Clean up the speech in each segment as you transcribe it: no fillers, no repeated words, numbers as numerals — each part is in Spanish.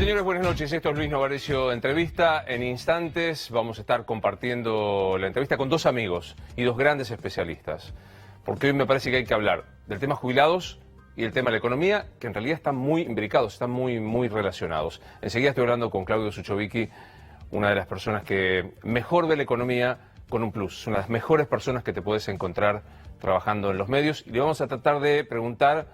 Señores, buenas noches. Esto es Luis Novarecio Entrevista. En instantes vamos a estar compartiendo la entrevista con dos amigos y dos grandes especialistas. Porque hoy me parece que hay que hablar del tema jubilados y el tema de la economía, que en realidad están muy imbricados, están muy relacionados. Enseguida estoy hablando con Claudio Suchovicki, una de las personas que mejor ve la economía con un plus. Una de las mejores personas que te puedes encontrar trabajando en los medios. Y le vamos a tratar de preguntar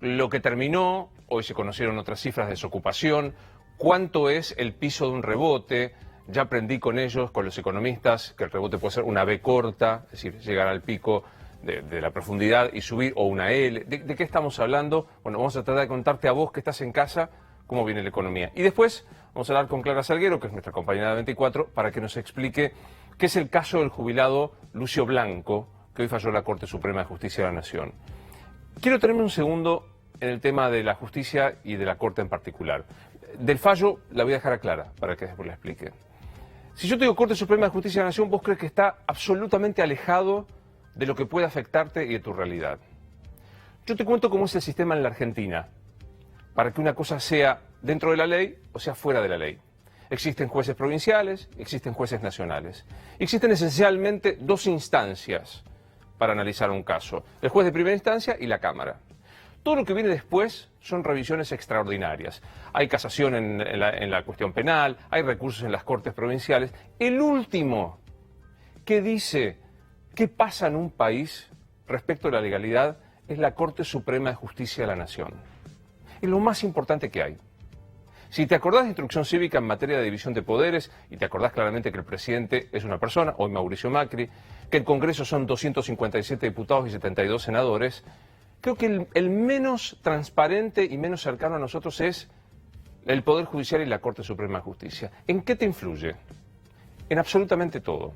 lo que terminó. Hoy se conocieron otras cifras de desocupación, cuánto es el piso de un rebote. Ya aprendí con ellos, con los economistas, que el rebote puede ser una B corta, es decir, llegar al pico de la profundidad y subir, o una L. ¿De qué estamos hablando? Bueno, vamos a tratar de contarte a vos que estás en casa cómo viene la economía. Y después vamos a hablar con Clara Salguero, que es nuestra compañera de 24, para que nos explique qué es el caso del jubilado Lucio Blanco, que hoy falló la Corte Suprema de Justicia de la Nación. Quiero tenerme un segundo en el tema de la justicia y de la Corte en particular. Del fallo la voy a dejar a Clara para que después la explique. Si yo te digo Corte Suprema de Justicia de la Nación, vos crees que está absolutamente alejado de lo que puede afectarte y de tu realidad. Yo te cuento cómo es el sistema en la Argentina, para que una cosa sea dentro de la ley o sea fuera de la ley. Existen jueces provinciales, existen jueces nacionales. Existen esencialmente dos instancias para analizar un caso: el juez de primera instancia y la Cámara. Todo lo que viene después son revisiones extraordinarias. Hay casación en la cuestión penal, hay recursos en las cortes provinciales. El último que dice qué pasa en un país respecto a la legalidad es la Corte Suprema de Justicia de la Nación. Es lo más importante que hay. Si te acordás de instrucción cívica en materia de división de poderes, y te acordás claramente que el presidente es una persona, hoy Mauricio Macri, que el Congreso son 257 diputados y 72 senadores, creo que el menos transparente y menos cercano a nosotros es el Poder Judicial y la Corte Suprema de Justicia. ¿En qué te influye? En absolutamente todo.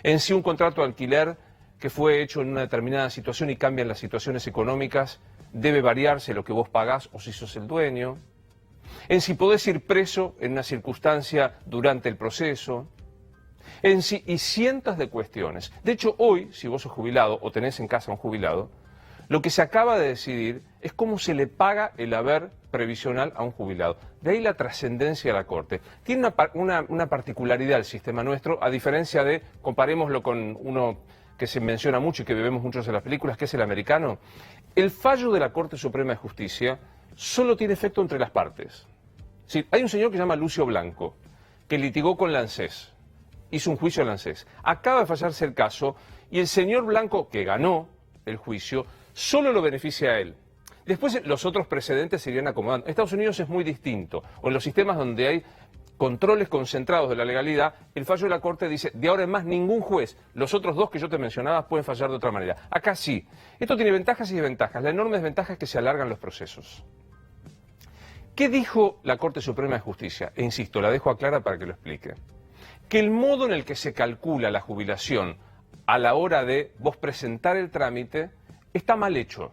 En si un contrato de alquiler que fue hecho en una determinada situación y cambian las situaciones económicas, debe variarse lo que vos pagás o si sos el dueño. En si podés ir preso en una circunstancia durante el proceso. Y cientos de cuestiones. De hecho, hoy, si vos sos jubilado o tenés en casa un jubilado, lo que se acaba de decidir es cómo se le paga el haber previsional a un jubilado. De ahí la trascendencia de la Corte. Tiene una particularidad el sistema nuestro, a diferencia de, comparémoslo con uno que se menciona mucho y que vemos muchos en las películas, que es el americano. El fallo de la Corte Suprema de Justicia solo tiene efecto entre las partes. Sí, hay un señor que se llama Lucio Blanco, que litigó con la ANSES, hizo un juicio a la ANSES. Acaba de fallarse el caso y el señor Blanco, que ganó el juicio, solo lo beneficia a él. Después los otros precedentes se irían acomodando. Estados Unidos es muy distinto. O en los sistemas donde hay controles concentrados de la legalidad, el fallo de la Corte dice, de ahora en más ningún juez, los otros dos que yo te mencionaba pueden fallar de otra manera. Acá sí. Esto tiene ventajas y desventajas. La enorme desventaja es que se alargan los procesos. ¿Qué dijo la Corte Suprema de Justicia? E insisto, la dejo a Clara para que lo explique. Que el modo en el que se calcula la jubilación a la hora de vos presentar el trámite está mal hecho.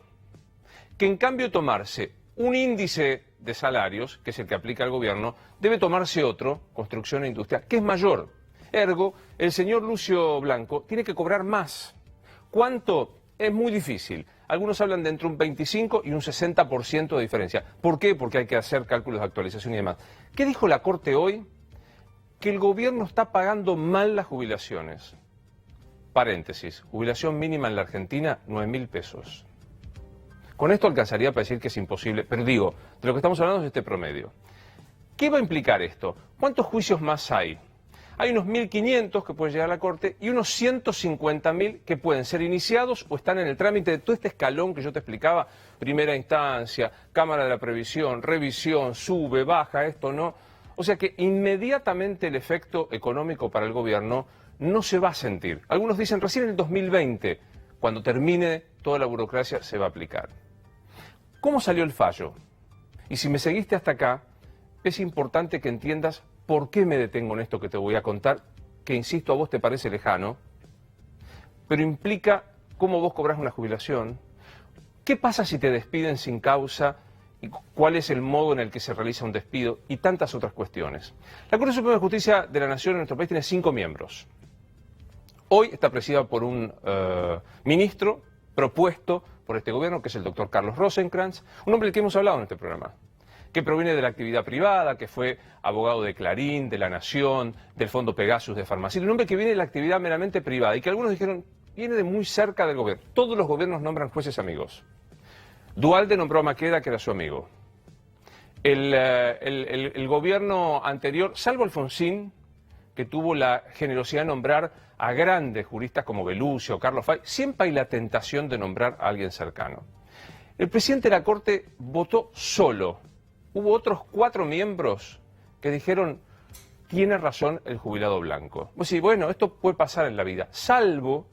Que en cambio tomarse un índice de salarios, que es el que aplica el gobierno, debe tomarse otro, construcción e industria, que es mayor. Ergo, el señor Lucio Blanco tiene que cobrar más. ¿Cuánto? Es muy difícil. Algunos hablan de entre un 25 y un 60% de diferencia. ¿Por qué? Porque hay que hacer cálculos de actualización y demás. ¿Qué dijo la Corte hoy? Que el gobierno está pagando mal las jubilaciones. Paréntesis, jubilación mínima en la Argentina, 9.000 pesos. Con esto alcanzaría para decir que es imposible, pero digo, de lo que estamos hablando es de este promedio. ¿Qué va a implicar esto? ¿Cuántos juicios más hay? Hay unos 1.500 que pueden llegar a la Corte y unos 150.000 que pueden ser iniciados o están en el trámite de todo este escalón que yo te explicaba. Primera instancia, Cámara de la Previsión, revisión, sube, baja, esto no. O sea que inmediatamente el efecto económico para el gobierno no se va a sentir. Algunos dicen recién en el 2020, cuando termine toda la burocracia, se va a aplicar. ¿Cómo salió el fallo? Y si me seguiste hasta acá, es importante que entiendas por qué me detengo en esto que te voy a contar, que insisto a vos te parece lejano, pero implica cómo vos cobrás una jubilación, qué pasa si te despiden sin causa y cuál es el modo en el que se realiza un despido y tantas otras cuestiones. La Corte Suprema de Justicia de la Nación en nuestro país tiene 5 miembros. Hoy está presidida por un ministro propuesto por este gobierno, que es el doctor Carlos Rosenkrantz, un hombre del que hemos hablado en este programa. que proviene de la actividad privada, que fue abogado de Clarín, de La Nación, del Fondo Pegasus de Farmacia, un hombre que viene de la actividad meramente privada y que algunos dijeron viene de muy cerca del gobierno. Todos los gobiernos nombran jueces amigos. Duhalde nombró a Maqueda, que era su amigo. El gobierno anterior, salvo Alfonsín, que tuvo la generosidad de nombrar a grandes juristas como Belucio o Carlos Fay, siempre hay la tentación de nombrar a alguien cercano. El presidente de la Corte votó solo. Hubo otros 4 miembros que dijeron, tiene razón el jubilado blanco. Vos decís, bueno, esto puede pasar en la vida, salvo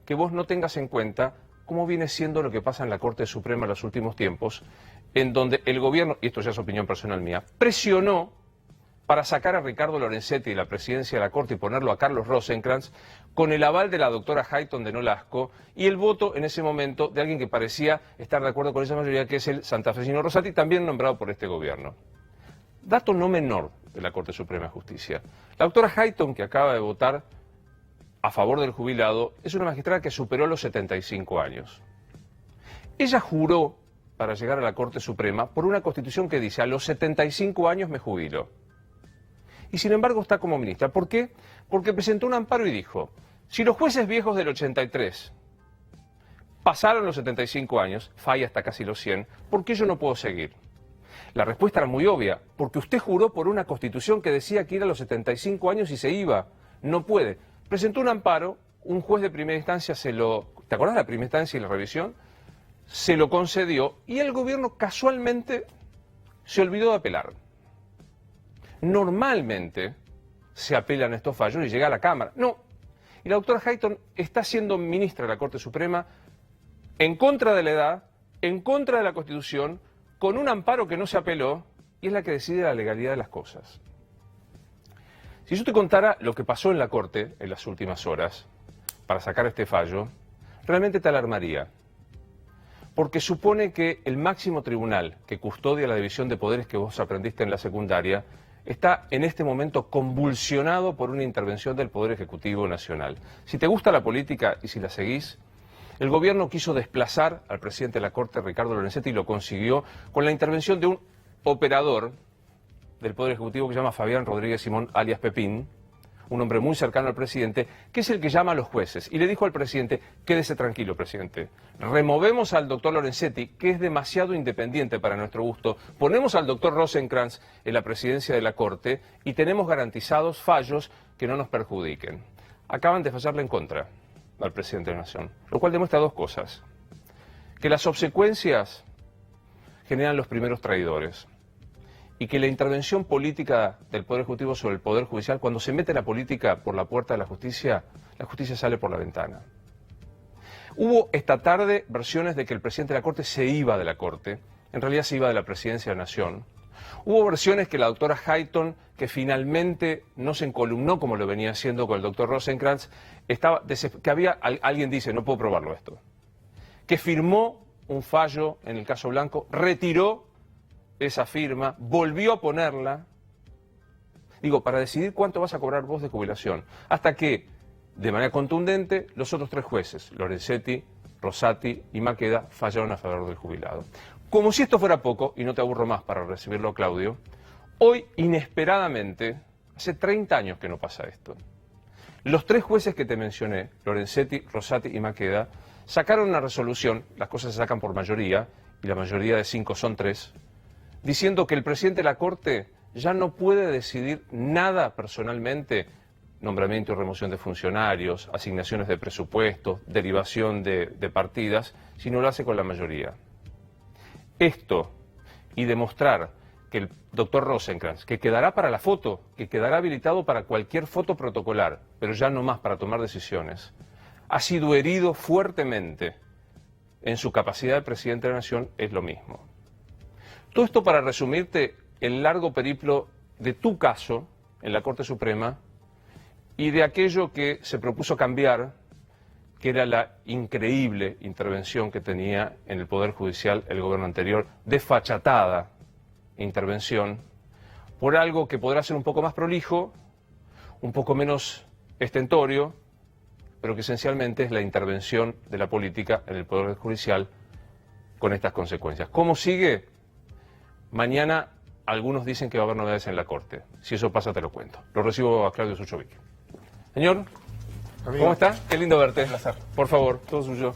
que vos no tengas en cuenta cómo viene siendo lo que pasa en la Corte Suprema en los últimos tiempos, en donde el gobierno, y esto ya es opinión personal mía, presionó para sacar a Ricardo Lorenzetti de la presidencia de la Corte y ponerlo a Carlos Rosenkrantz, con el aval de la doctora Hayton de Nolasco y el voto en ese momento de alguien que parecía estar de acuerdo con esa mayoría, que es el santafesino Rosati, también nombrado por este gobierno. Dato no menor de la Corte Suprema de Justicia. La doctora Hayton, que acaba de votar a favor del jubilado, es una magistrada que superó los 75 años. Ella juró para llegar a la Corte Suprema por una constitución que dice, a los 75 años me jubilo. Y sin embargo está como ministra. ¿Por qué? Porque presentó un amparo y dijo, si los jueces viejos del 83 pasaron los 75 años, falla hasta casi los 100, ¿por qué yo no puedo seguir? La respuesta era muy obvia, porque usted juró por una constitución que decía que ir a los 75 años y se iba. No puede. Presentó un amparo, un juez de primera instancia ¿te acordás de la primera instancia y la revisión? Se lo concedió y el gobierno casualmente se olvidó de apelar. Normalmente se apelan estos fallos y llega a la Cámara. No. Y la doctora Hayton está siendo ministra de la Corte Suprema en contra de la edad, en contra de la Constitución, con un amparo que no se apeló y es la que decide la legalidad de las cosas. Si yo te contara lo que pasó en la Corte en las últimas horas para sacar este fallo, realmente te alarmaría. Porque supone que el máximo tribunal que custodia la división de poderes que vos aprendiste en la secundaria está en este momento convulsionado por una intervención del Poder Ejecutivo Nacional. Si te gusta la política y si la seguís, el gobierno quiso desplazar al presidente de la Corte, Ricardo Lorenzetti, y lo consiguió con la intervención de un operador del Poder Ejecutivo que se llama Fabián Rodríguez Simón, alias Pepín, un hombre muy cercano al presidente, que es el que llama a los jueces. Y le dijo al presidente, quédese tranquilo, presidente. Removemos al doctor Lorenzetti, que es demasiado independiente para nuestro gusto. Ponemos al doctor Rosenkrantz en la presidencia de la Corte y tenemos garantizados fallos que no nos perjudiquen. Acaban de fallarle en contra al presidente de la Nación, lo cual demuestra 2 cosas. Que las obsecuencias generan los primeros traidores. Y que la intervención política del Poder Ejecutivo sobre el Poder Judicial, cuando se mete la política por la puerta de la justicia sale por la ventana. Hubo esta tarde versiones de que el presidente de la Corte se iba de la Corte, en realidad se iba de la presidencia de la Nación. Hubo versiones que la doctora Hayton, que finalmente no se encolumnó como lo venía haciendo con el doctor Rosenkrantz, alguien dice, no puedo probarlo esto, que firmó un fallo en el caso Blanco, retiró esa firma, volvió a ponerla, para decidir cuánto vas a cobrar vos de jubilación, hasta que, de manera contundente, los otros 3 jueces, Lorenzetti, Rosati y Maqueda, fallaron a favor del jubilado. Como si esto fuera poco, y no te aburro más para recibirlo, Claudio, hoy, inesperadamente, hace 30 años que no pasa esto, los 3 jueces que te mencioné, Lorenzetti, Rosati y Maqueda, sacaron una resolución, las cosas se sacan por mayoría, y la mayoría de 5 son 3, diciendo que el presidente de la Corte ya no puede decidir nada personalmente, nombramiento y remoción de funcionarios, asignaciones de presupuestos, derivación de partidas, sino lo hace con la mayoría. Esto, y demostrar que el doctor Rosenkrantz, que quedará para la foto, que quedará habilitado para cualquier foto protocolar, pero ya no más para tomar decisiones, ha sido herido fuertemente en su capacidad de presidente de la Nación, es lo mismo. Todo esto para resumirte el largo periplo de tu caso en la Corte Suprema y de aquello que se propuso cambiar, que era la increíble intervención que tenía en el Poder Judicial el gobierno anterior, desfachatada intervención, por algo que podrá ser un poco más prolijo, un poco menos estentorio, pero que esencialmente es la intervención de la política en el Poder Judicial con estas consecuencias. ¿Cómo sigue? Mañana algunos dicen que va a haber novedades en la Corte. Si eso pasa, te lo cuento. Lo recibo a Claudio Suchovic. Señor, Amigo, ¿cómo está? Qué lindo verte. un placer. Por favor, todo suyo.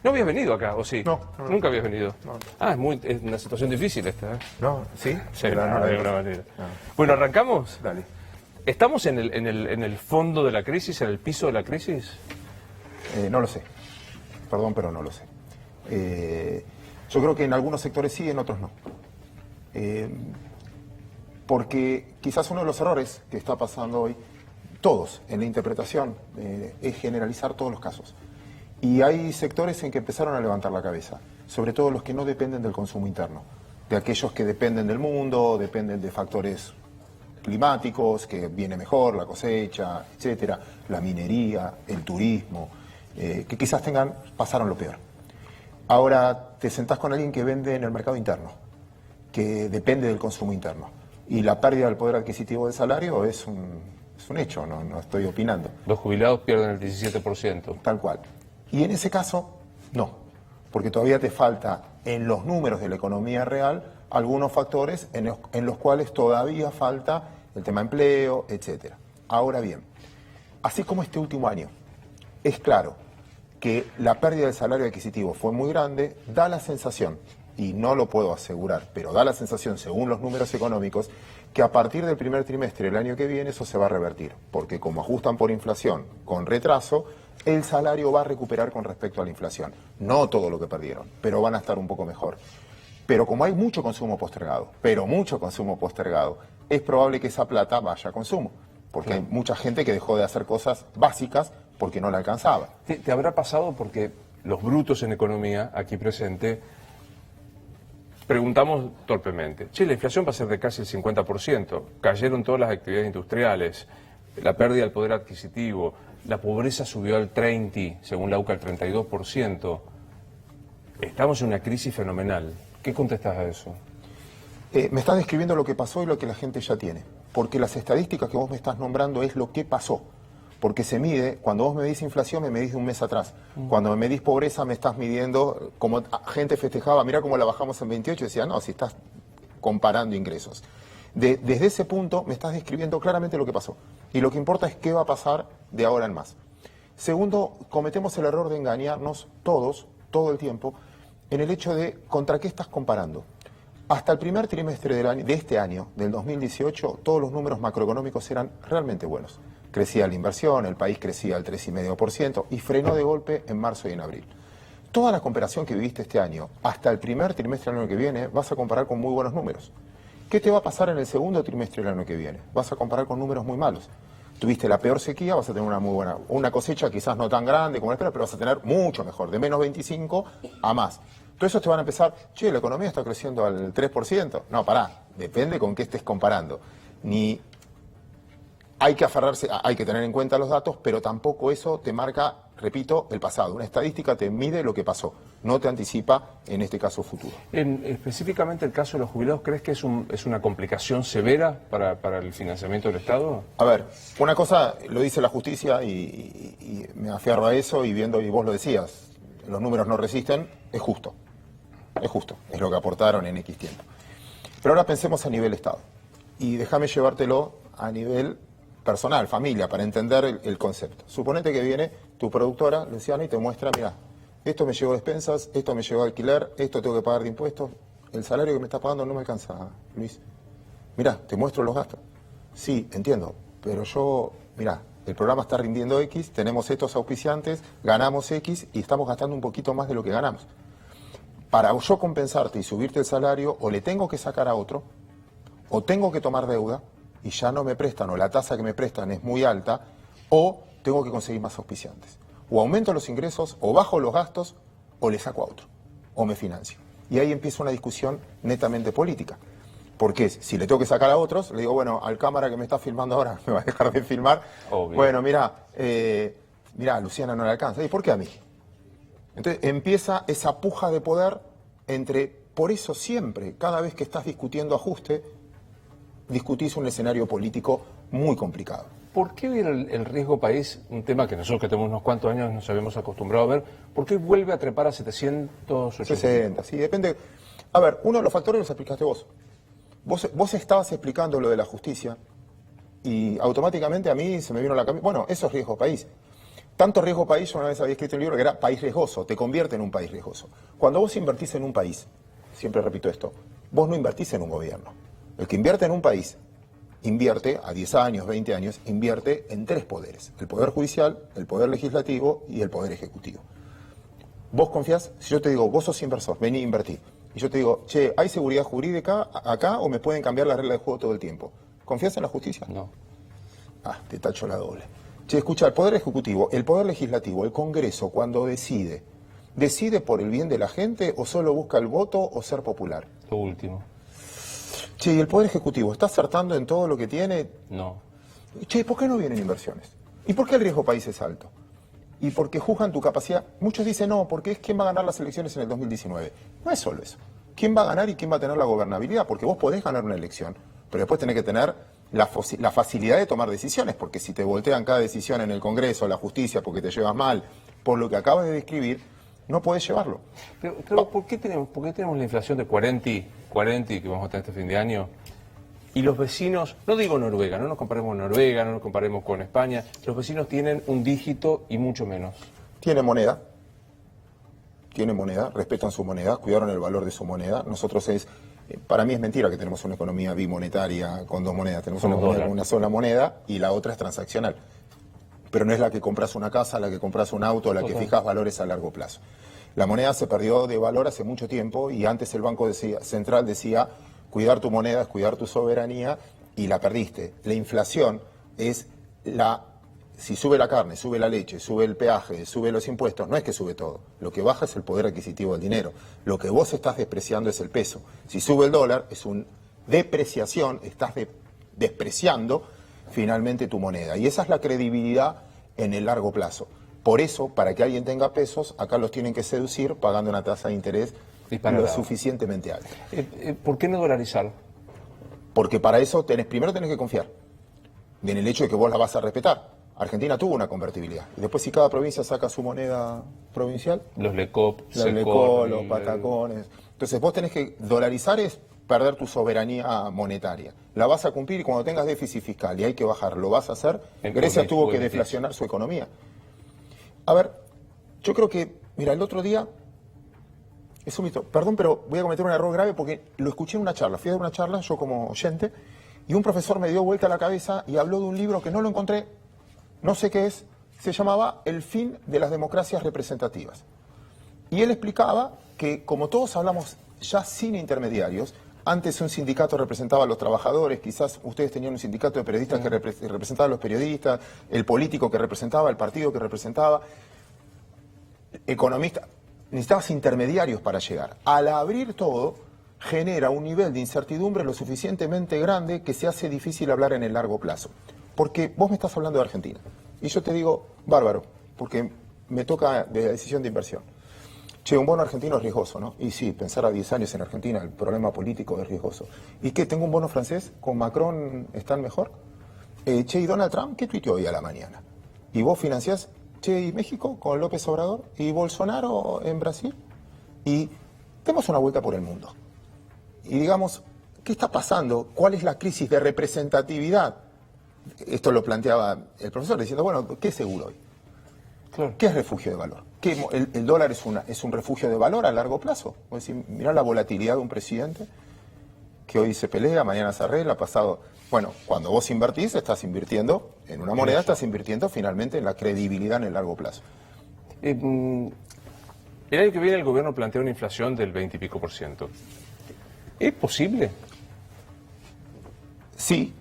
¿No habías venido acá, o sí? No. Nunca habías venido. No. Ah, es una situación difícil esta, ¿eh? No, ¿sí? Sí, Pero no, no, de alguna manera. no. Bueno, ¿arrancamos? Dale. ¿Estamos en el fondo de la crisis, en el piso de la crisis? No lo sé. Perdón, pero no lo sé. Yo creo que en algunos sectores sí, en otros no. Porque quizás uno de los errores que está pasando hoy, todos, en la interpretación, es generalizar todos los casos. Y hay sectores en que empezaron a levantar la cabeza, sobre todo los que no dependen del consumo interno, de aquellos que dependen del mundo, dependen de factores climáticos, que viene mejor, la cosecha, etcétera, la minería, el turismo, que quizás pasaron lo peor. Ahora te sentás con alguien que vende en el mercado interno, que depende del consumo interno, y la pérdida del poder adquisitivo del salario es un hecho, no estoy opinando. Los jubilados pierden el 17%. Tal cual. Y en ese caso, no, porque todavía te falta en los números de la economía real algunos factores en los cuales todavía falta el tema empleo, etcétera. Ahora bien, así como este último año, es claro que la pérdida del salario adquisitivo fue muy grande, da la sensación, y no lo puedo asegurar, pero da la sensación, según los números económicos, que a partir del primer trimestre del año que viene eso se va a revertir, porque como ajustan por inflación con retraso, el salario va a recuperar con respecto a la inflación. No todo lo que perdieron, pero van a estar un poco mejor. Pero como hay mucho consumo postergado, es probable que esa plata vaya a consumo, porque hay mucha gente que dejó de hacer cosas básicas porque no la alcanzaba. ¿Te habrá pasado porque los brutos en economía, aquí presente, preguntamos torpemente, che, la inflación va a ser de casi el 50%, cayeron todas las actividades industriales, la pérdida del poder adquisitivo, la pobreza subió al 30%, según la UCA al 32%, estamos en una crisis fenomenal. ¿Qué contestás a eso? Me estás describiendo lo que pasó y lo que la gente ya tiene, porque las estadísticas que vos me estás nombrando es lo que pasó. Porque se mide, cuando vos me medís inflación, me medís de un mes atrás. Cuando me medís pobreza, me estás midiendo, como gente festejaba, mira cómo la bajamos en 28, decía, no, si estás comparando ingresos. Desde ese punto me estás describiendo claramente lo que pasó. Y lo que importa es qué va a pasar de ahora en más. Segundo, cometemos el error de engañarnos todos, todo el tiempo, en el hecho de contra qué estás comparando. Hasta el primer trimestre de este año, del 2018, todos los números macroeconómicos eran realmente buenos. Crecía la inversión, el país crecía al 3,5% y frenó de golpe en marzo y en abril. Toda la comparación que viviste este año, hasta el primer trimestre del año que viene, vas a comparar con muy buenos números. ¿Qué te va a pasar en el segundo trimestre del año que viene? Vas a comparar con números muy malos. Tuviste la peor sequía, vas a tener una cosecha quizás no tan grande como la espera, pero vas a tener mucho mejor, de menos 25 a más. Entonces esos te van a empezar, che, la economía está creciendo al 3%. No, pará, depende con qué estés comparando. Hay que aferrarse, hay que tener en cuenta los datos, pero tampoco eso te marca, repito, el pasado. Una estadística te mide lo que pasó, no te anticipa, en este caso, futuro. Específicamente el caso de los jubilados, ¿crees que es una complicación severa para el financiamiento del Estado? A ver, una cosa lo dice la justicia y me aferro a eso y vos lo decías, los números no resisten, es justo, es lo que aportaron en X tiempo. Pero ahora pensemos a nivel Estado y déjame llevártelo a nivel personal, familia, para entender el concepto. Suponete que viene tu productora, Luciana, y te muestra, mira, esto me llegó a despensas, esto me llegó a alquiler, esto tengo que pagar de impuestos, el salario que me está pagando no me alcanza, Luis. Mira, te muestro los gastos. Sí, entiendo, pero mira, el programa está rindiendo X, tenemos estos auspiciantes, ganamos X y estamos gastando un poquito más de lo que ganamos. Para yo compensarte y subirte el salario, o le tengo que sacar a otro, o tengo que tomar deuda, y ya no me prestan, o la tasa que me prestan es muy alta, o tengo que conseguir más auspiciantes. O aumento los ingresos, o bajo los gastos, o le saco a otro, o me financio. Y ahí empieza una discusión netamente política. Porque si le tengo que sacar a otros, le digo, bueno, al cámara que me está filmando ahora, me va a dejar de filmar. Obvio. Bueno, mira, a Luciana no le alcanza. ¿Y por qué a mí? Entonces empieza esa puja de poder por eso siempre, cada vez que estás discutiendo ajuste, discutís un escenario político muy complicado. ¿Por qué hoy el riesgo país, un tema que nosotros que tenemos unos cuantos años nos habíamos acostumbrado a ver, por qué vuelve a trepar a 700, 800? 60, sí, depende. A ver, uno de los factores los explicaste vos. Vos estabas explicando lo de la justicia y automáticamente a mí se me vino a la cabeza, bueno, eso es riesgo país. Tanto riesgo país, yo una vez había escrito un libro que era país riesgoso, te convierte en un país riesgoso. Cuando vos invertís en un país, siempre repito esto, vos no invertís en un gobierno. El que invierte en un país, invierte a 10 años, 20 años, invierte en 3 poderes. El poder judicial, el poder legislativo y el poder ejecutivo. Vos confías, si yo te digo, vos sos inversor, vení a invertir. Y yo te digo, che, ¿hay seguridad jurídica acá o me pueden cambiar la regla de juego todo el tiempo? ¿Confías en la justicia? No. Ah, te tacho la doble. Che, escucha, el Poder Ejecutivo, el Poder Legislativo, el Congreso, cuando decide por el bien de la gente o solo busca el voto o ser popular? Lo último. Che, ¿y el Poder Ejecutivo está acertando en todo lo que tiene? No. Che, ¿por qué no vienen inversiones? ¿Y por qué el riesgo país es alto? Y porque juzgan tu capacidad. Muchos dicen, no, porque es quién va a ganar las elecciones en el 2019. No es solo eso. ¿Quién va a ganar y quién va a tener la gobernabilidad? Porque vos podés ganar una elección, pero después tenés que tener la facilidad de tomar decisiones, porque si te voltean cada decisión en el Congreso, la justicia, porque te llevas mal, por lo que acabas de describir, no podés llevarlo. Pero ¿por qué tenemos la inflación de 40 que vamos a tener este fin de año? Y los vecinos, no digo Noruega, no nos comparemos con Noruega, no nos comparemos con España, los vecinos tienen un dígito y mucho menos. Tiene moneda, respetan su moneda, cuidaron el valor de su moneda. Nosotros para mí es mentira que tenemos una economía bimonetaria con 2 monedas. Tenemos una sola moneda y la otra es transaccional. Pero no es la que compras una casa, la que compras un auto, la que fijas valores a largo plazo. La moneda se perdió de valor hace mucho tiempo y antes el Banco Central decía cuidar tu moneda es cuidar tu soberanía y la perdiste. La inflación es si sube la carne, sube la leche, sube el peaje, sube los impuestos, no es que sube todo. Lo que baja es el poder adquisitivo del dinero. Lo que vos estás despreciando es el peso. Si sube el dólar, es una depreciación, estás despreciando finalmente tu moneda. Y esa es la credibilidad en el largo plazo. Por eso, para que alguien tenga pesos, acá los tienen que seducir pagando una tasa de interés lo suficientemente alta. ¿Por qué no dolarizar? Porque para eso primero tenés que confiar en el hecho de que vos la vas a respetar. Argentina tuvo una convertibilidad. Y después si cada provincia saca su moneda provincial... Los LECOP, los patacones... Entonces vos tenés que dolarizar es perder tu soberanía monetaria. La vas a cumplir y cuando tengas déficit fiscal y hay que bajar, lo vas a hacer. Grecia tuvo que deflacionar su economía. A ver, yo creo que... Mira, el otro día... Es un mito. Perdón, pero voy a cometer un error grave porque lo escuché en una charla. Fui a dar una charla, yo como oyente, y un profesor me dio vuelta a la cabeza y habló de un libro que no lo encontré. No sé qué es, se llamaba El fin de las democracias representativas. Y él explicaba que como todos hablamos ya sin intermediarios, antes un sindicato representaba a los trabajadores, quizás ustedes tenían un sindicato de periodistas que representaba a los periodistas, el político que representaba, el partido que representaba, economista, necesitabas intermediarios para llegar. Al abrir todo, genera un nivel de incertidumbre lo suficientemente grande que se hace difícil hablar en el largo plazo. Porque vos me estás hablando de Argentina. Y yo te digo, bárbaro, porque me toca de la decisión de inversión. Che, un bono argentino es riesgoso, ¿no? Y sí, pensar a 10 años en Argentina, el problema político es riesgoso. ¿Y qué? ¿Tengo un bono francés? ¿Con Macron están mejor? Che, ¿y Donald Trump qué tuiteó hoy a la mañana? ¿Y vos financiás? Che, ¿y México con López Obrador? ¿Y Bolsonaro en Brasil? Y demos una vuelta por el mundo. Y digamos, ¿qué está pasando? ¿Cuál es la crisis de representatividad? Esto lo planteaba el profesor diciendo, bueno, ¿qué es seguro hoy? Claro. ¿Qué es refugio de valor? ¿El dólar es un refugio de valor a largo plazo? Es decir, mirá la volatilidad de un presidente que hoy se pelea, mañana se arregla, pasado... Bueno, cuando vos invertís, estás invirtiendo en una moneda, estás invirtiendo finalmente en la credibilidad en el largo plazo. El año que viene el gobierno plantea una inflación del 20 y pico %. ¿Es posible? Sí,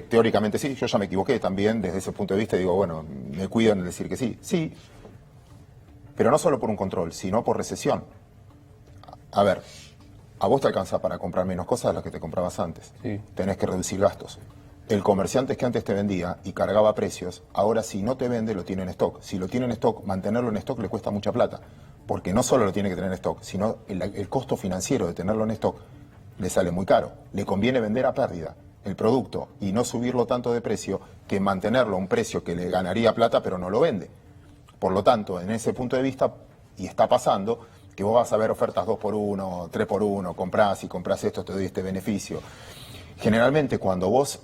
teóricamente sí. Yo ya me equivoqué también desde ese punto de vista. Digo, bueno, me cuido en decir que sí, pero no solo por un control, sino por recesión. A ver, a vos te alcanza para comprar menos cosas de las que te comprabas antes. Sí. Tenés que reducir gastos. El comerciante que antes te vendía y cargaba precios, ahora si no te vende, lo tiene en stock. Si lo tiene en stock, mantenerlo en stock le cuesta mucha plata. Porque no solo lo tiene que tener en stock, sino el costo financiero de tenerlo en stock le sale muy caro. Le conviene vender a pérdida el producto y no subirlo tanto de precio que mantenerlo a un precio que le ganaría plata pero no lo vende. Por lo tanto, en ese punto de vista, y está pasando, que vos vas a ver ofertas 2x1, 3x1, comprás y comprás esto, te doy este beneficio. Generalmente cuando vos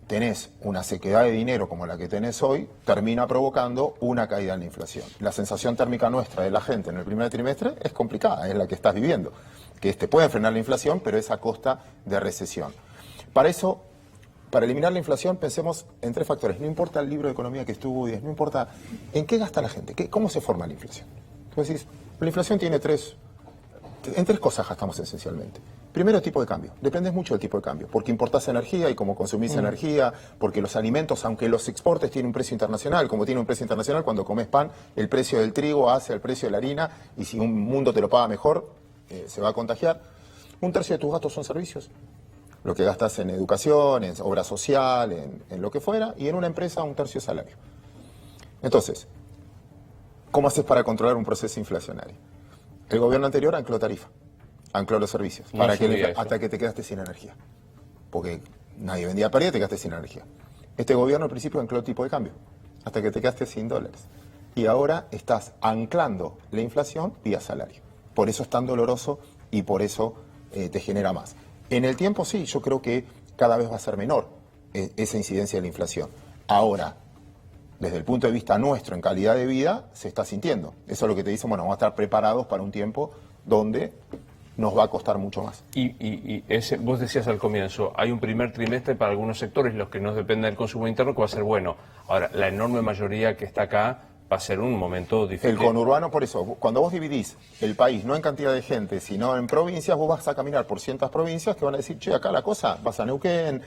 tenés una sequedad de dinero como la que tenés hoy, termina provocando una caída en la inflación. La sensación térmica nuestra de la gente en el primer trimestre es complicada, es la que estás viviendo, que te puede frenar la inflación, pero es a costa de recesión. Para eso, para eliminar la inflación, pensemos en 3 factores. No importa el libro de economía que estudies, no importa en qué gasta la gente, cómo se forma la inflación. Tú decís, la inflación tiene en 3 cosas gastamos esencialmente. Primero, tipo de cambio. Depende mucho del tipo de cambio, porque importás energía y como consumís energía, porque los alimentos, aunque los exportes, tienen un precio internacional. Como tiene un precio internacional, cuando comes pan, el precio del trigo hace el precio de la harina, y si un mundo te lo paga mejor, se va a contagiar. 1/3 de tus gastos son servicios. Lo que gastas en educación, en obra social, en lo que fuera, y en una empresa 1/3 salario. Entonces, ¿cómo haces para controlar un proceso inflacionario? El gobierno anterior ancló tarifa, ancló los servicios, hasta que te quedaste sin energía. Porque nadie vendía pérdida y te quedaste sin energía. Este gobierno al principio ancló tipo de cambio, hasta que te quedaste sin dólares. Y ahora estás anclando la inflación vía salario. Por eso es tan doloroso y por eso te genera más. En el tiempo sí, yo creo que cada vez va a ser menor esa incidencia de la inflación. Ahora, desde el punto de vista nuestro, en calidad de vida, se está sintiendo. Eso es lo que te dice, bueno, vamos a estar preparados para un tiempo donde nos va a costar mucho más. Vos decías al comienzo, hay un primer trimestre para algunos sectores, los que no dependen del consumo interno, que va a ser bueno. Ahora, la enorme mayoría que está acá va a ser un momento difícil. El conurbano, por eso, cuando vos dividís el país, no en cantidad de gente, sino en provincias, vos vas a caminar por ciertas provincias que van a decir, che, acá la cosa, vas a Neuquén,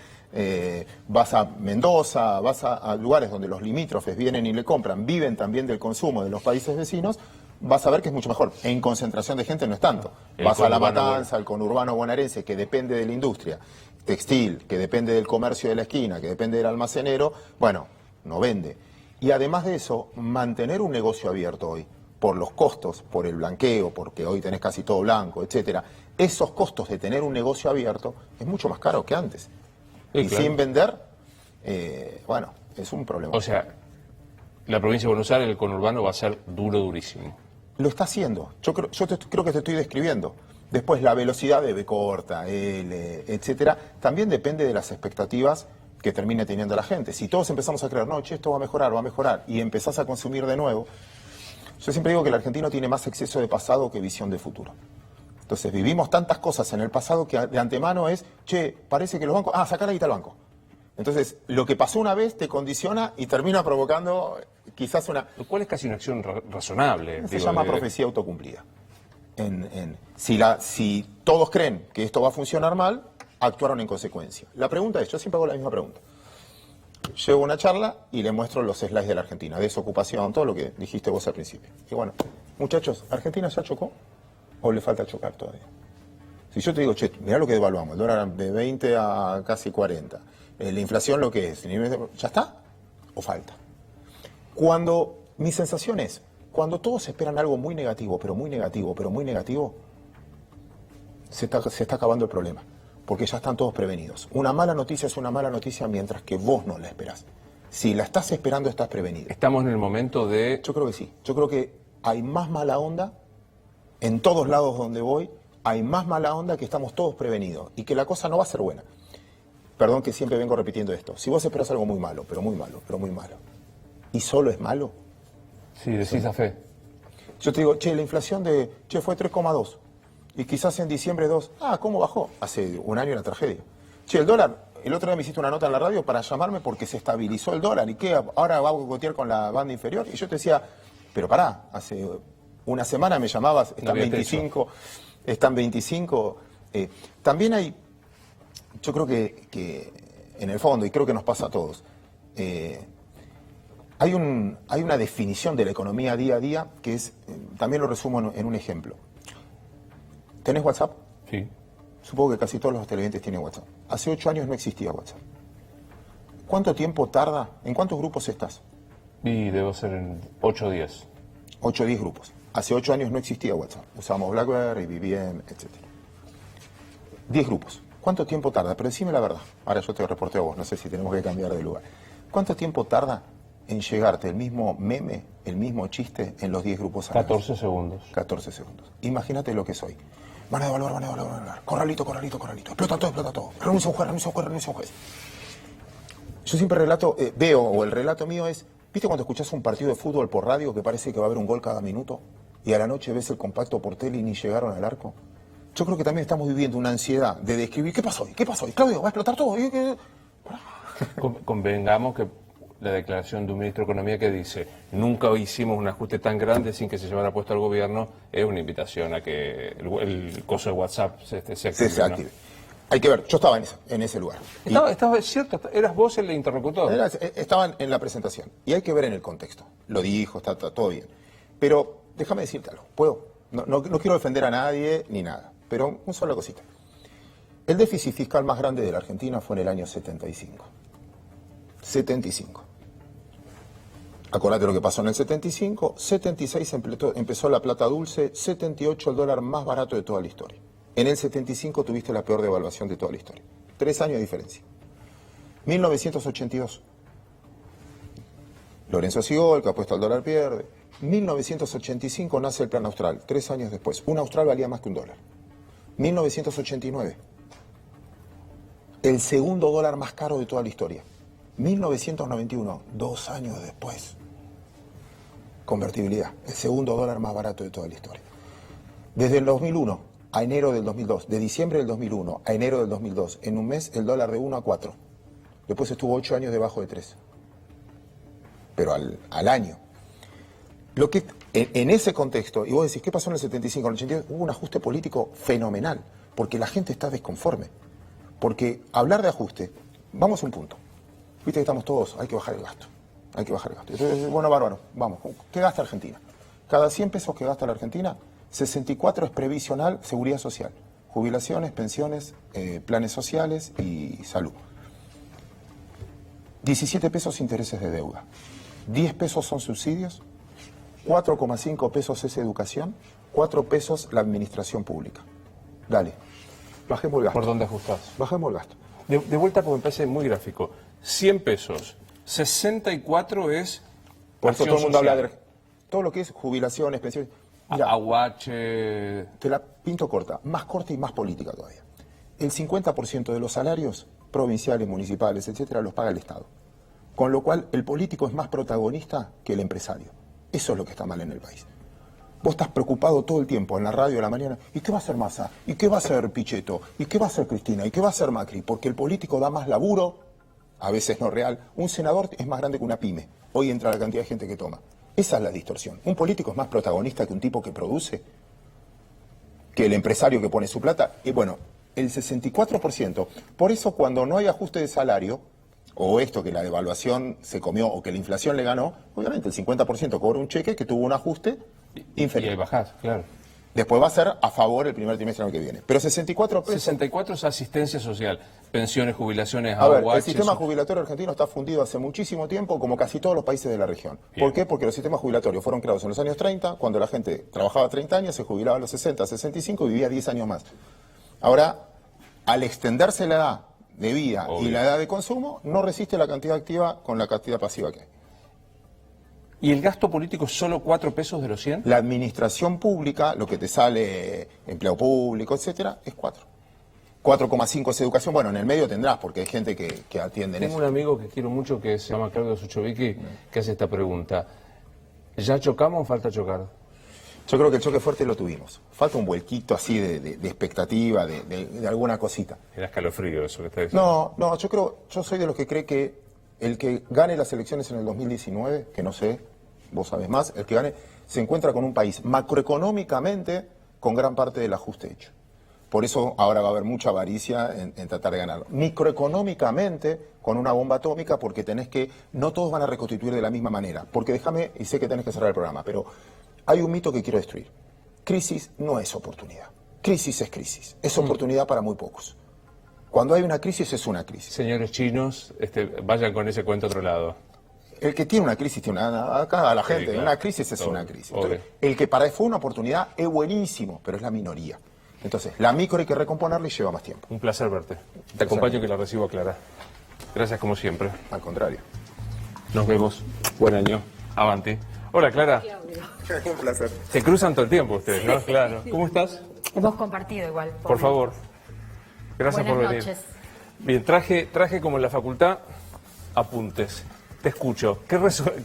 vas a Mendoza, vas a lugares donde los limítrofes vienen y le compran, viven también del consumo de los países vecinos, vas a ver que es mucho mejor. En concentración de gente no es tanto. Vas a La Matanza, al conurbano bonaerense, que depende de la industria textil, que depende del comercio de la esquina, que depende del almacenero, bueno, no vende. Y además de eso, mantener un negocio abierto hoy, por los costos, por el blanqueo, porque hoy tenés casi todo blanco, etcétera, esos costos de tener un negocio abierto es mucho más caro que antes. Sí, y claro, sin vender, bueno, es un problema. O sea, la provincia de Buenos Aires, el conurbano, va a ser durísimo. Lo está haciendo. Yo creo que te estoy describiendo. Después, la velocidad de B corta, L, etcétera, también depende de las expectativas que termine teniendo la gente. Si todos empezamos a creer, no, che, esto va a mejorar, y empezás a consumir de nuevo, yo siempre digo que el argentino tiene más exceso de pasado que visión de futuro. Entonces vivimos tantas cosas en el pasado que de antemano es, che, parece que los bancos, sacar la guita al banco. Entonces, lo que pasó una vez te condiciona y termina provocando quizás una... Lo cual es casi una acción razonable. Se llama profecía autocumplida. Si todos creen que esto va a funcionar mal, actuaron en consecuencia. La pregunta es, yo siempre hago la misma pregunta. Llevo una charla y le muestro los slides de la Argentina, desocupación, todo lo que dijiste vos al principio. Y bueno, muchachos, ¿Argentina ya chocó o le falta chocar todavía? Si yo te digo, che, mirá lo que devaluamos, el dólar de 20 a casi 40, la inflación lo que es, ¿ya está o falta? Mi sensación es, cuando todos esperan algo muy negativo, pero muy negativo, se está acabando el problema. Porque ya están todos prevenidos. Una mala noticia es una mala noticia mientras que vos no la esperás. Si la estás esperando, estás prevenido. Estamos en el momento de... Yo creo que sí. Yo creo que hay más mala onda, en todos lados donde voy, hay más mala onda que estamos todos prevenidos. Y que la cosa no va a ser buena. Perdón que siempre vengo repitiendo esto. Si vos esperás algo muy malo, pero muy malo, y solo es malo... Sí, decís a fe. Yo te digo, che, la inflación fue 3,2. Y quizás en diciembre 2, ¿cómo bajó? Hace un año una tragedia. Che, el dólar, el otro día me hiciste una nota en la radio para llamarme porque se estabilizó el dólar. ¿Y qué? ¿Ahora va a boicotear con la banda inferior? Y yo te decía, pero pará, hace una semana me llamabas, están 25, están 25. También hay, yo creo que en el fondo, y creo que nos pasa a todos, hay una definición de la economía día a día que es, también lo resumo en un ejemplo. ¿Tenés WhatsApp? Sí. Supongo que casi todos los televidentes tienen WhatsApp. Hace 8 años no existía WhatsApp. ¿Cuánto tiempo tarda? ¿En cuántos grupos estás? Y debo ser en 8 días. 8 o 10 grupos. Hace 8 años no existía WhatsApp. Usábamos BlackBerry, BBM, etc. 10 grupos. ¿Cuánto tiempo tarda? Pero decime la verdad. Ahora yo te reporteo a vos, no sé si tenemos que cambiar de lugar. ¿Cuánto tiempo tarda en llegarte el mismo meme, el mismo chiste en los 10 grupos. 14 segundos. 14 segundos. Imagínate lo que soy. Van a devaluar, van a devaluar, van a devaluar. Corralito, corralito, corralito. Explota todo, explota todo. Renuncia un juez, renuncia un juez, renuncia un juez. Yo siempre veo, o el relato mío es, ¿viste cuando escuchás un partido de fútbol por radio que parece que va a haber un gol cada minuto? Y a la noche ves el compacto por tele y ni llegaron al arco. Yo creo que también estamos viviendo una ansiedad de describir, ¿qué pasó hoy? ¿Qué pasó hoy? Claudio, va a explotar todo. Convengamos que la declaración de un ministro de Economía que dice nunca hicimos un ajuste tan grande sin que se llevara puesto al gobierno, es una invitación a que el coso de WhatsApp se active. ¿No? Hay que ver, yo estaba en ese lugar. Estaba cierto, eras vos el interlocutor. Estaban en la presentación. Y hay que ver en el contexto. Lo dijo, está todo bien. Pero déjame decirte algo. ¿Puedo? No quiero defender a nadie ni nada. Pero una sola cosita. El déficit fiscal más grande de la Argentina fue en el año 75. 75. Acordate lo que pasó en el 75. 76 empezó la plata dulce. 78 el dólar más barato de toda la historia. En el 75 tuviste la peor devaluación de toda la historia. 3 años de diferencia. 1982. Lorenzo Sigol, que apuesta al dólar, pierde. 1985 nace el Plan Austral. 3 años después. Un austral valía más que un dólar. 1989. El segundo dólar más caro de toda la historia. 1991. 2 años después. Convertibilidad. El segundo dólar más barato de toda la historia. Desde el 2001 a enero del 2002, de diciembre del 2001 a enero del 2002, en un mes el dólar de 1 a 4. Después estuvo 8 años debajo de 3. Pero al año. Lo que en ese contexto, y vos decís, ¿qué pasó en el 75? En el 82 hubo un ajuste político fenomenal, porque la gente está desconforme. Porque hablar de ajuste, vamos a un punto. Viste que estamos todos, hay que bajar el gasto. Hay que bajar el gasto. Entonces, bueno, bárbaro, vamos. ¿Qué gasta Argentina? Cada 100 pesos que gasta la Argentina, 64 es previsional, seguridad social, jubilaciones, pensiones, planes sociales y salud. 17 pesos intereses de deuda, 10 pesos son subsidios, 4,5 pesos es educación, 4 pesos la administración pública. Dale, bajemos el gasto. ¿Por dónde ajustás? Bajemos el gasto. De vuelta porque me parece muy gráfico. 100 pesos, 64 es... Por eso todo el mundo social. habla de todo lo que es jubilaciones, pensiones. Mira, Aguache... te la pinto corta, más corta y más política todavía. El 50% de los salarios provinciales, municipales, etcétera, los paga el Estado. Con lo cual, el político es más protagonista que el empresario. Eso es lo que está mal en el país. Vos estás preocupado todo el tiempo en la radio a la mañana. ¿Y qué va a hacer Massa? ¿Y qué va a hacer Pichetto? ¿Y qué va a hacer Cristina? ¿Y qué va a hacer Macri? Porque el político da más laburo, a veces no real. Un senador es más grande que una pyme. Hoy entra la cantidad de gente que toma. Esa es la distorsión. Un político es más protagonista que un tipo que produce, que el empresario que pone su plata. Y bueno, el 64%. Por eso cuando no hay ajuste de salario, o esto que la devaluación se comió o que la inflación le ganó, obviamente el 50% cobra un cheque que tuvo un ajuste inferior. Y ahí bajás, claro. Después va a ser a favor el primer trimestre del año que viene. Pero 64 pesos... 64 es asistencia social, pensiones, jubilaciones, A ver, el aguaches... sistema jubilatorio argentino está fundido hace muchísimo tiempo, como casi todos los países de la región. Bien. ¿Por qué? Porque los sistemas jubilatorios fueron creados en los años 30, cuando la gente trabajaba 30 años, se jubilaba a los 60, 65 y vivía 10 años más. Ahora, al extenderse la edad de vida y la edad de consumo, no resiste la cantidad activa con la cantidad pasiva que hay. ¿Y el gasto político es solo 4 pesos de los 100? La administración pública, lo que te sale empleo público, etcétera, es 4. 4,5 es educación. Bueno, en el medio tendrás, porque hay gente que atiende en Tengo eso. un amigo que quiero mucho que se llama Claudio Suchovicki, que hace esta pregunta. ¿Ya chocamos o falta chocar? Yo creo que el choque fuerte lo tuvimos. Falta un vuelquito así de expectativa, de alguna cosita. Era escalofrío eso que está diciendo. No, yo soy de los que cree que el que gane las elecciones en el 2019, que no sé, vos sabés más, el que gane, se encuentra con un país macroeconómicamente con gran parte del ajuste hecho. Por eso ahora va a haber mucha avaricia en tratar de ganarlo. Microeconómicamente, con una bomba atómica, porque no todos van a reconstituir de la misma manera. Porque déjame, y sé que tenés que cerrar el programa, pero hay un mito que quiero destruir. Crisis no es oportunidad. Crisis es crisis. Es oportunidad para muy pocos. Cuando hay una crisis, es una crisis. Señores chinos, vayan con ese cuento a otro lado. El que tiene una crisis tiene acá a la gente, claro. una crisis es una crisis. Entonces, el que para fue una oportunidad es buenísimo, pero es la minoría. Entonces, la micro hay que recomponerla y lleva más tiempo. Un placer verte. Te acompaño que la recibo a Clara. Gracias como siempre. Al contrario. Nos vemos. Buen año. Avanti. Hola, Clara. Un placer. Se cruzan todo el tiempo ustedes, ¿no? Claro. ¿Cómo estás? Hemos compartido igual. Por favor. Gracias Buenas por venir. noches. Bien, traje como en la facultad apuntes. Te escucho.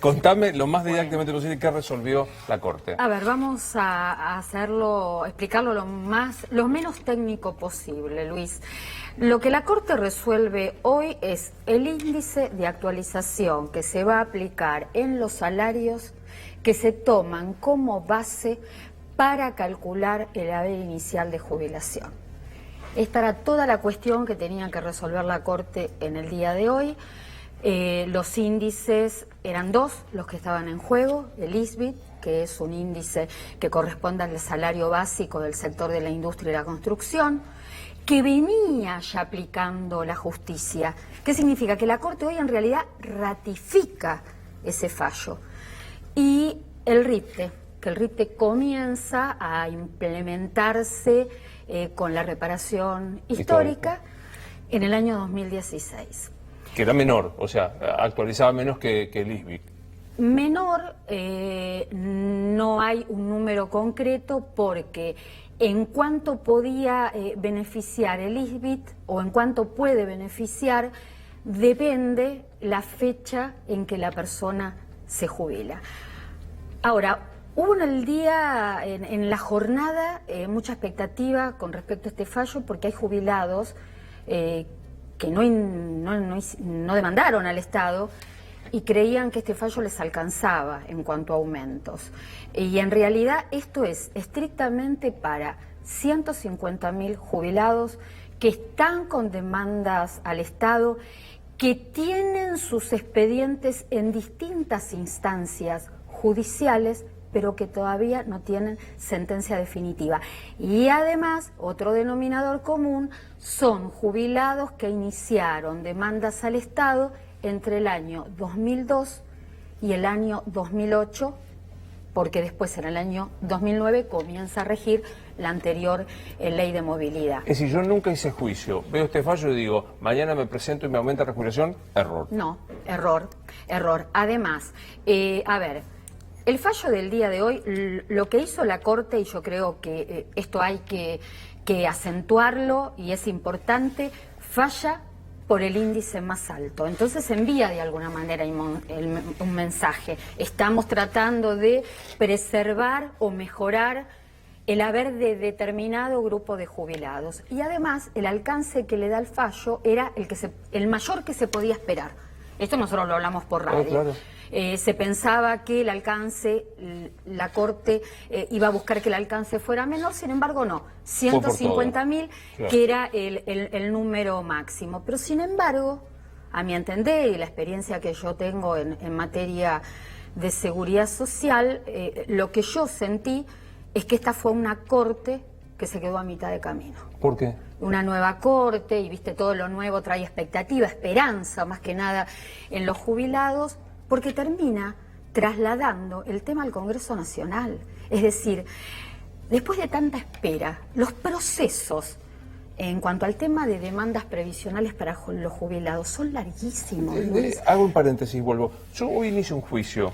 Contame lo más didácticamente posible qué resolvió la Corte. A ver, vamos a hacerlo, explicarlo lo menos técnico posible, Luis. Lo que la Corte resuelve hoy es el índice de actualización que se va a aplicar en los salarios que se toman como base para calcular el haber inicial de jubilación. Esta era toda la cuestión que tenía que resolver la Corte en el día de hoy. Los índices eran dos los que estaban en juego, el ISBIT, que es un índice que corresponde al salario básico del sector de la industria y la construcción, que venía ya aplicando la justicia. ¿Qué significa? Que la Corte hoy en realidad ratifica ese fallo. Y el RIPTE, que el RIPTE comienza a implementarse con la reparación histórica en el año 2016. Que era menor, o sea, actualizaba menos que el ISBIC. Menor, no hay un número concreto porque en cuanto podía beneficiar el ISBIT o en cuanto puede beneficiar, depende la fecha en que la persona se jubila. Ahora, hubo en el día, en la jornada, mucha expectativa con respecto a este fallo porque hay jubilados que no demandaron al Estado y creían que este fallo les alcanzaba en cuanto a aumentos. Y en realidad esto es estrictamente para 150.000 jubilados que están con demandas al Estado, que tienen sus expedientes en distintas instancias judiciales, pero que todavía no tienen sentencia definitiva. Y además, otro denominador común son jubilados que iniciaron demandas al Estado entre el año 2002 y el año 2008, porque después en el año 2009 comienza a regir la anterior ley de movilidad. Es decir, yo nunca hice juicio, veo este fallo y digo, mañana me presento y me aumenta la jubilación, error. No, error. Además, a ver, el fallo del día de hoy, lo que hizo la Corte, y yo creo que esto hay que acentuarlo y es importante, falla por el índice más alto. Entonces envía de alguna manera un mensaje. Estamos tratando de preservar o mejorar el haber de determinado grupo de jubilados. Y además el alcance que le da el fallo era el mayor que se podía esperar. Esto nosotros lo hablamos por radio. Claro. Se pensaba que el alcance, la Corte iba a buscar que el alcance fuera menor, sin embargo no, 150.000, claro, que era el número máximo. Pero sin embargo, a mi entender y la experiencia que yo tengo en materia de seguridad social, lo que yo sentí es que esta fue una Corte que se quedó a mitad de camino. ¿Por qué? Una nueva Corte, y viste, todo lo nuevo trae expectativa, esperanza, más que nada en los jubilados, porque termina trasladando el tema al Congreso Nacional. Es decir, después de tanta espera, los procesos en cuanto al tema de demandas previsionales para los jubilados son larguísimos, Luis. Hago un paréntesis, vuelvo. Yo hoy inicio un juicio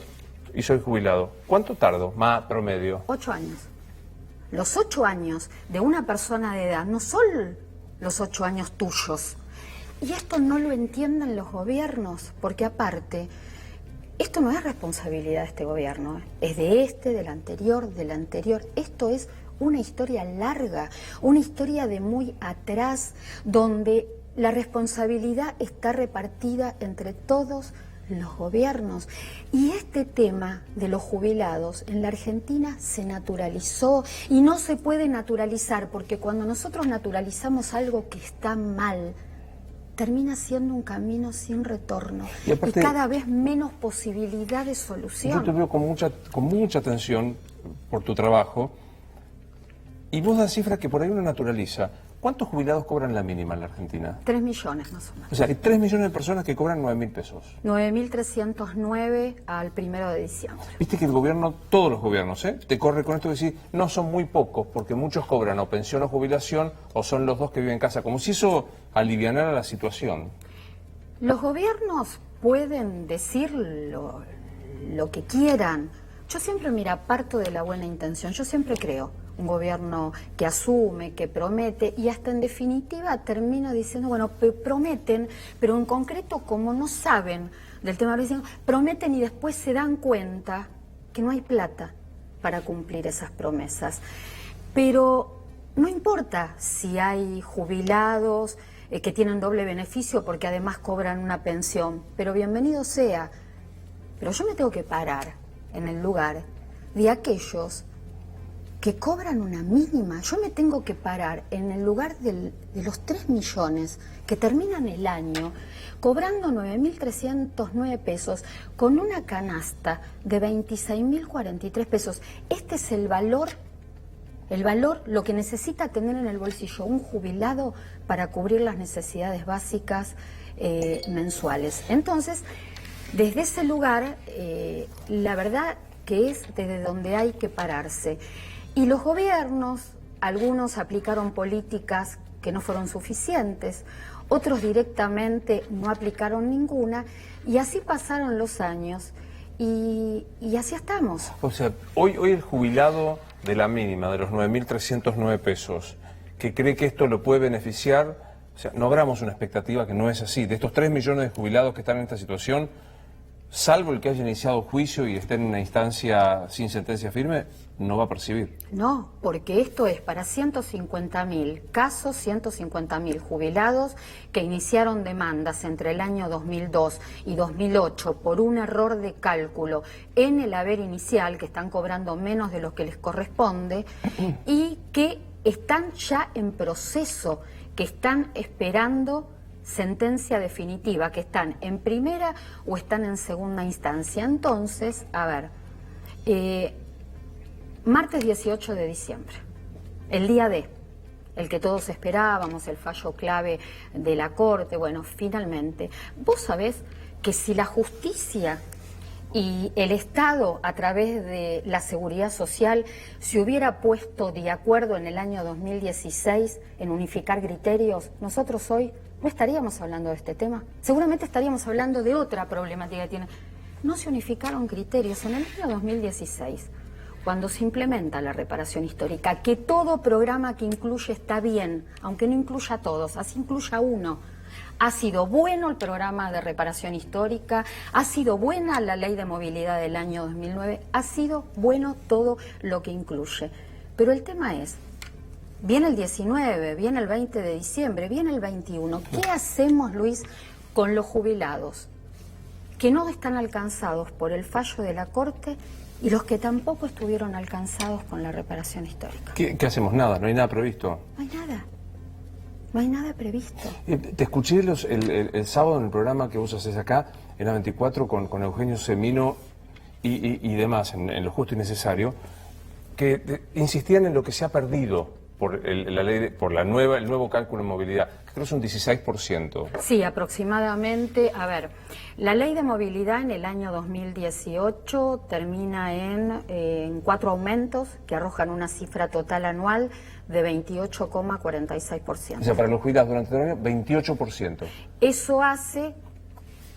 y soy jubilado. ¿Cuánto tardo? Más promedio. 8 años. Los 8 años de una persona de edad no son los 8 años tuyos. Y esto no lo entienden los gobiernos, porque aparte, esto no es responsabilidad de este gobierno, es de del anterior, del anterior. Esto es una historia larga, una historia de muy atrás, donde la responsabilidad está repartida entre todos los gobiernos. Y este tema de los jubilados en la Argentina se naturalizó y no se puede naturalizar, porque cuando nosotros naturalizamos algo que está mal, termina siendo un camino sin retorno y cada vez menos posibilidad de solución. Yo te veo con mucha atención por tu trabajo y vos das cifras que por ahí uno naturaliza. ¿Cuántos jubilados cobran la mínima en la Argentina? 3 millones más o menos. O sea, hay 3 millones de personas que cobran 9.000 pesos. 9.309 al 1 de diciembre. Viste que el gobierno, todos los gobiernos, te corre con esto de decir, no son muy pocos, porque muchos cobran o pensión o jubilación, o son los dos que viven en casa, como si eso alivianara la situación. Los gobiernos pueden decir lo que quieran. Yo siempre, mira, parto de la buena intención. Yo siempre creo un gobierno que asume, que promete, y hasta en definitiva termina diciendo, bueno, prometen, pero en concreto, como no saben del tema, prometen y después se dan cuenta que no hay plata para cumplir esas promesas. Pero no importa si hay jubilados que tienen doble beneficio porque además cobran una pensión, pero bienvenido sea. Pero yo me tengo que parar en el lugar de aquellos que cobran una mínima. Yo me tengo que parar en el lugar de los 3 millones que terminan el año cobrando 9.309 pesos con una canasta de 26.043 pesos. Este es el valor, lo que necesita tener en el bolsillo un jubilado para cubrir las necesidades básicas mensuales. Entonces, desde ese lugar, la verdad que es desde donde hay que pararse. Y los gobiernos, algunos aplicaron políticas que no fueron suficientes, otros directamente no aplicaron ninguna, y así pasaron los años, y así estamos. O sea, hoy el jubilado de la mínima, de los 9.309 pesos, que cree que esto lo puede beneficiar, o sea, no abramos una expectativa que no es así. De estos 3 millones de jubilados que están en esta situación, salvo el que haya iniciado juicio y esté en una instancia sin sentencia firme, no va a percibir. No, porque esto es para 150.000 casos, 150.000 jubilados que iniciaron demandas entre el año 2002 y 2008 por un error de cálculo en el haber inicial, que están cobrando menos de lo que les corresponde, y que están ya en proceso, que están esperando sentencia definitiva, que están en primera o están en segunda instancia. Entonces, a ver, martes 18 de diciembre, el día D, el que todos esperábamos, el fallo clave de la Corte. Bueno, finalmente, vos sabés que si la justicia y el Estado, a través de la Seguridad Social, se hubiera puesto de acuerdo en el año 2016 en unificar criterios, nosotros hoy no estaríamos hablando de este tema. Seguramente estaríamos hablando de otra problemática que tiene. No se unificaron criterios en el año 2016, cuando se implementa la reparación histórica, que todo programa que incluye está bien, aunque no incluya a todos, así incluya uno. Ha sido bueno el programa de reparación histórica, ha sido buena la ley de movilidad del año 2009, ha sido bueno todo lo que incluye. Pero el tema es, viene el 19, viene el 20 de diciembre, viene el 21. ¿Qué hacemos, Luis, con los jubilados que no están alcanzados por el fallo de la Corte y los que tampoco estuvieron alcanzados con la reparación histórica? ¿Qué hacemos? Nada, no hay nada previsto. No hay nada. No hay nada previsto. Te escuché el sábado en el programa que vos haces acá, en la 24, con Eugenio Semino y demás, en lo justo y necesario, que insistían en lo que se ha perdido por la ley, por el nuevo cálculo de movilidad, que creo que es un 16%. Sí, aproximadamente. A ver, la ley de movilidad en el año 2018 termina en 4 aumentos que arrojan una cifra total anual de 28,46%. O sea, para los jubilados durante el año, 28%. Eso hace,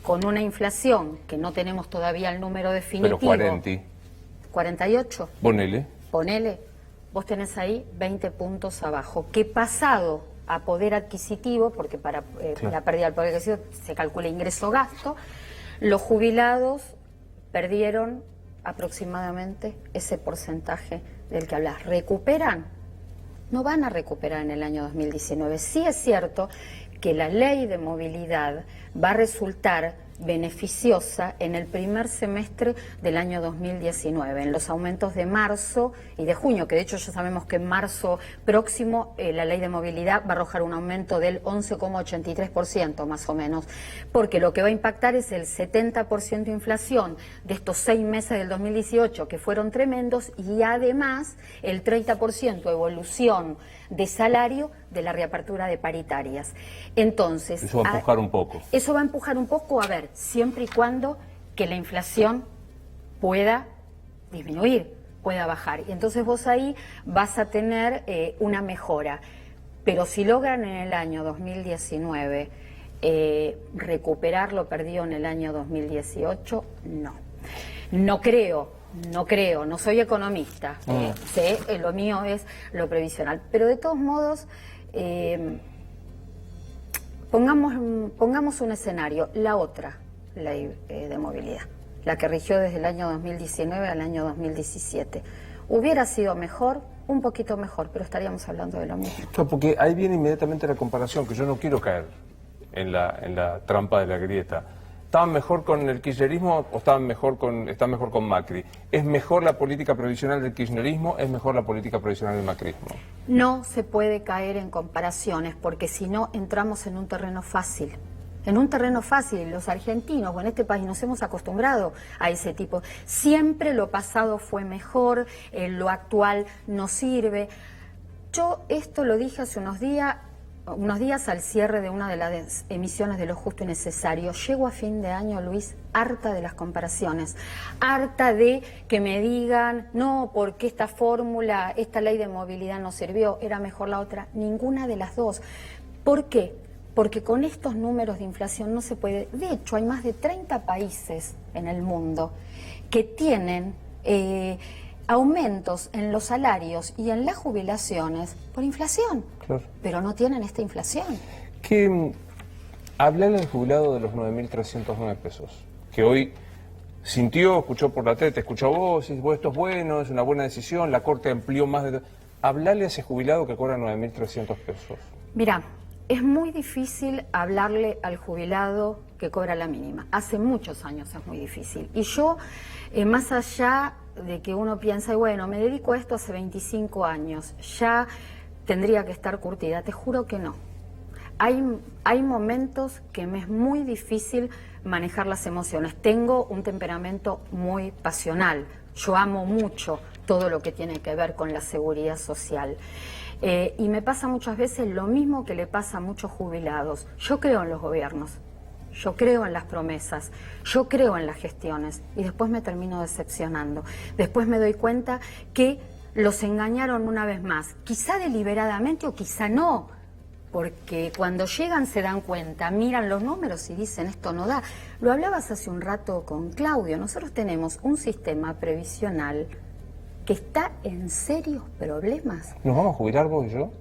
con una inflación, que no tenemos todavía el número definitivo. Pero 40. 48. Ponele. Vos tenés ahí 20 puntos abajo, que pasado a poder adquisitivo, porque para la pérdida del poder adquisitivo se calcula ingreso-gasto, los jubilados perdieron aproximadamente ese porcentaje del que hablas. ¿Recuperan? No van a recuperar en el año 2019. Sí es cierto que la ley de movilidad va a resultar beneficiosa en el primer semestre del año 2019, en los aumentos de marzo y de junio, que de hecho ya sabemos que en marzo próximo la ley de movilidad va a arrojar un aumento del 11,83% más o menos, porque lo que va a impactar es el 70% de inflación de estos 6 meses del 2018 que fueron tremendos, y además el 30% evolución de salario de la reapertura de paritarias. Entonces, eso va a empujar un poco. Eso va a empujar un poco, a ver, siempre y cuando que la inflación pueda disminuir, pueda bajar. Y entonces vos ahí vas a tener una mejora. Pero si logran en el año 2019 ¿Recuperar lo perdido en el año 2018? No. No creo, no soy economista, sé, lo mío es lo previsional, pero de todos modos, pongamos un escenario, la otra ley de movilidad, la que rigió desde el año 2019 al año 2017, hubiera sido mejor, un poquito mejor, pero estaríamos hablando de lo mismo. Claro, porque ahí viene inmediatamente la comparación, que yo no quiero caer en la trampa de la grieta. ¿Estaban mejor con el kirchnerismo o están mejor con Macri? ¿Es mejor la política previsional del kirchnerismo? ¿Es mejor la política previsional del macrismo? No se puede caer en comparaciones, porque si no entramos en un terreno fácil. En un terreno fácil, los argentinos, o en este país nos hemos acostumbrado a ese tipo. Siempre lo pasado fue mejor, lo actual no sirve. Yo esto lo dije hace unos días al cierre de una de las emisiones de Lo Justo y Necesario. Llego a fin de año, Luis, harta de las comparaciones, harta de que me digan, no, porque esta fórmula, esta ley de movilidad no sirvió, era mejor la otra. Ninguna de las dos. ¿Por qué? Porque con estos números de inflación no se puede. De hecho, hay más de 30 países en el mundo que tienen aumentos en los salarios y en las jubilaciones por inflación, claro, pero no tienen esta inflación. Hablale al jubilado de los 9.309 pesos, que hoy sintió, escuchó por la tele, te escuchó a vos, y esto es bueno, es una buena decisión, la Corte amplió más de... Hablale a ese jubilado que cobra 9.300 pesos. Mira, es muy difícil hablarle al jubilado que cobra la mínima. Hace muchos años es muy difícil. Y yo, más allá de que uno piensa, y bueno, me dedico a esto hace 25 años, ya tendría que estar curtida. Te juro que no. Hay momentos que me es muy difícil manejar las emociones. Tengo un temperamento muy pasional. Yo amo mucho todo lo que tiene que ver con la seguridad social. Y me pasa muchas veces lo mismo que le pasa a muchos jubilados. Yo creo en los gobiernos, yo creo en las promesas, yo creo en las gestiones y después me termino decepcionando. Después me doy cuenta que los engañaron una vez más, quizá deliberadamente o quizá no, porque cuando llegan se dan cuenta, miran los números y dicen esto no da. Lo hablabas hace un rato con Claudio, nosotros tenemos un sistema previsional que está en serios problemas. ¿Nos vamos a jubilar vos y yo?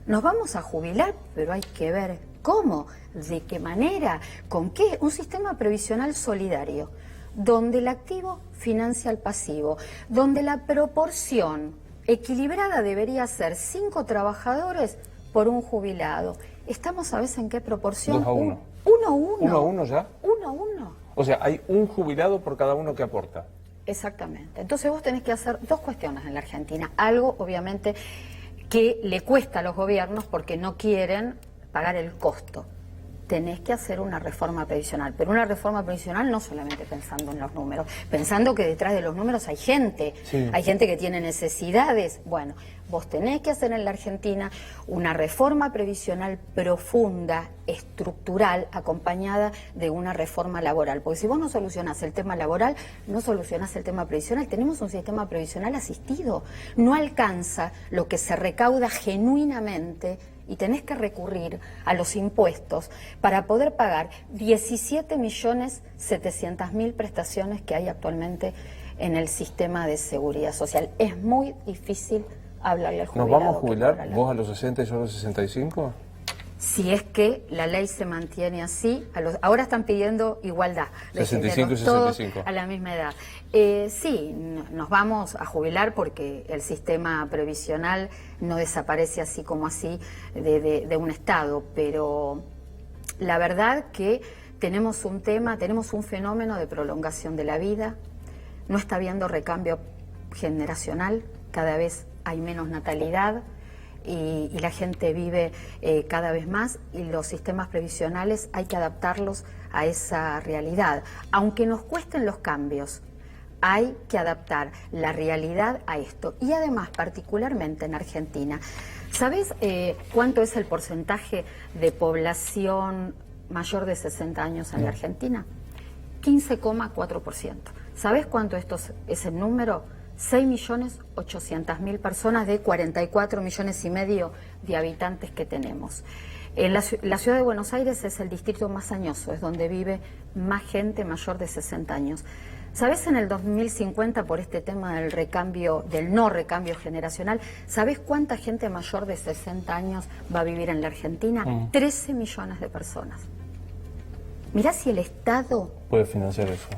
Nos vamos a jubilar, pero hay que ver cómo, de qué manera, con qué. Un sistema previsional solidario, donde el activo financia al pasivo, donde la proporción equilibrada debería ser 5 trabajadores por un jubilado. ¿Estamos a veces en qué proporción? 2 a 1. 1 a 1. 1 a 1 ya. 1 a 1. O sea, hay un jubilado por cada uno que aporta. Exactamente. Entonces vos tenés que hacer 2 cuestiones en la Argentina. Algo, obviamente, que le cuesta a los gobiernos porque no quieren pagar el costo. Tenés que hacer una reforma previsional, pero una reforma previsional no solamente pensando en los números, pensando que detrás de los números hay gente, sí, hay gente que tiene necesidades. Bueno, vos tenés que hacer en la Argentina una reforma previsional profunda, estructural, acompañada de una reforma laboral, porque si vos no solucionás el tema laboral, no solucionás el tema previsional. Tenemos un sistema previsional asistido, no alcanza lo que se recauda genuinamente y tenés que recurrir a los impuestos para poder pagar 17.700.000 prestaciones que hay actualmente en el sistema de seguridad social. Es muy difícil hablarle al jubilado. ¿Nos vamos a jubilar vos a los 60 y yo a los 65? Si es que la ley se mantiene así, ahora están pidiendo igualdad. 65 y 65. A la misma edad. Sí, nos vamos a jubilar porque el sistema previsional no desaparece así como así de un Estado, pero la verdad que tenemos un fenómeno de prolongación de la vida, no está habiendo recambio generacional, cada vez hay menos natalidad. Y la gente vive cada vez más y los sistemas previsionales hay que adaptarlos a esa realidad. Aunque nos cuesten los cambios, hay que adaptar la realidad a esto. Y además, particularmente en Argentina, ¿sabes cuánto es el porcentaje de población mayor de 60 años en la Argentina? 15,4%. ¿Sabes cuánto es el número? 6.800.000 personas de 44,5 millones de habitantes que tenemos. La ciudad de Buenos Aires es el distrito más añoso, es donde vive más gente mayor de 60 años. ¿Sabés en el 2050, por este tema del recambio, del no recambio generacional, ¿sabés cuánta gente mayor de 60 años va a vivir en la Argentina? 13 millones de personas. Mirá si el Estado... puede financiar eso.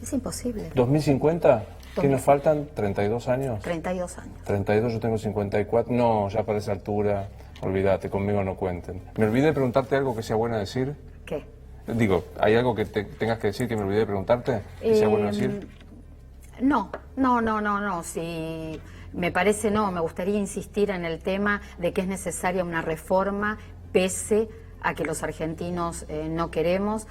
Es imposible. ¿2050? ¿Qué nos faltan? ¿32 años? 32 años. 32, yo tengo 54. No, ya para esa altura, olvídate, conmigo no cuenten. Me olvidé de preguntarte algo que sea bueno decir. ¿Qué? Digo, ¿hay algo que tengas que decir que me olvidé de preguntarte? ¿Que sea bueno decir? No. Si me parece, me gustaría insistir en el tema de que es necesaria una reforma, pese a que los argentinos no queremos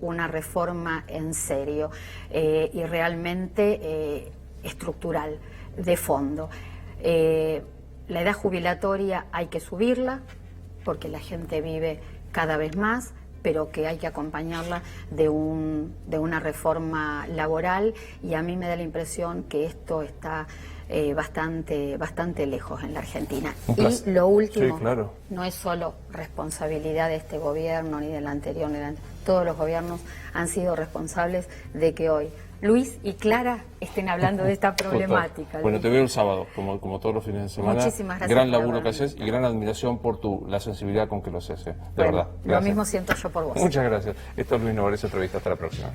una reforma en serio y realmente estructural, de fondo. La edad jubilatoria hay que subirla porque la gente vive cada vez más, pero que hay que acompañarla de una reforma laboral, y a mí me da la impresión que esto está bastante lejos en la Argentina. Y lo último, sí, claro, no es solo responsabilidad de este gobierno, ni del anterior, todos los gobiernos han sido responsables de que hoy Luis y Clara estén hablando de esta problemática. Bueno, te veo el sábado, como todos los fines de semana. Muchísimas gracias. Gran laburo que haces y gran admiración por la sensibilidad con que lo haces, de verdad. Gracias. Lo mismo siento yo por vos. Muchas gracias. Esto es Luis Novarecio, entrevista. Hasta la próxima.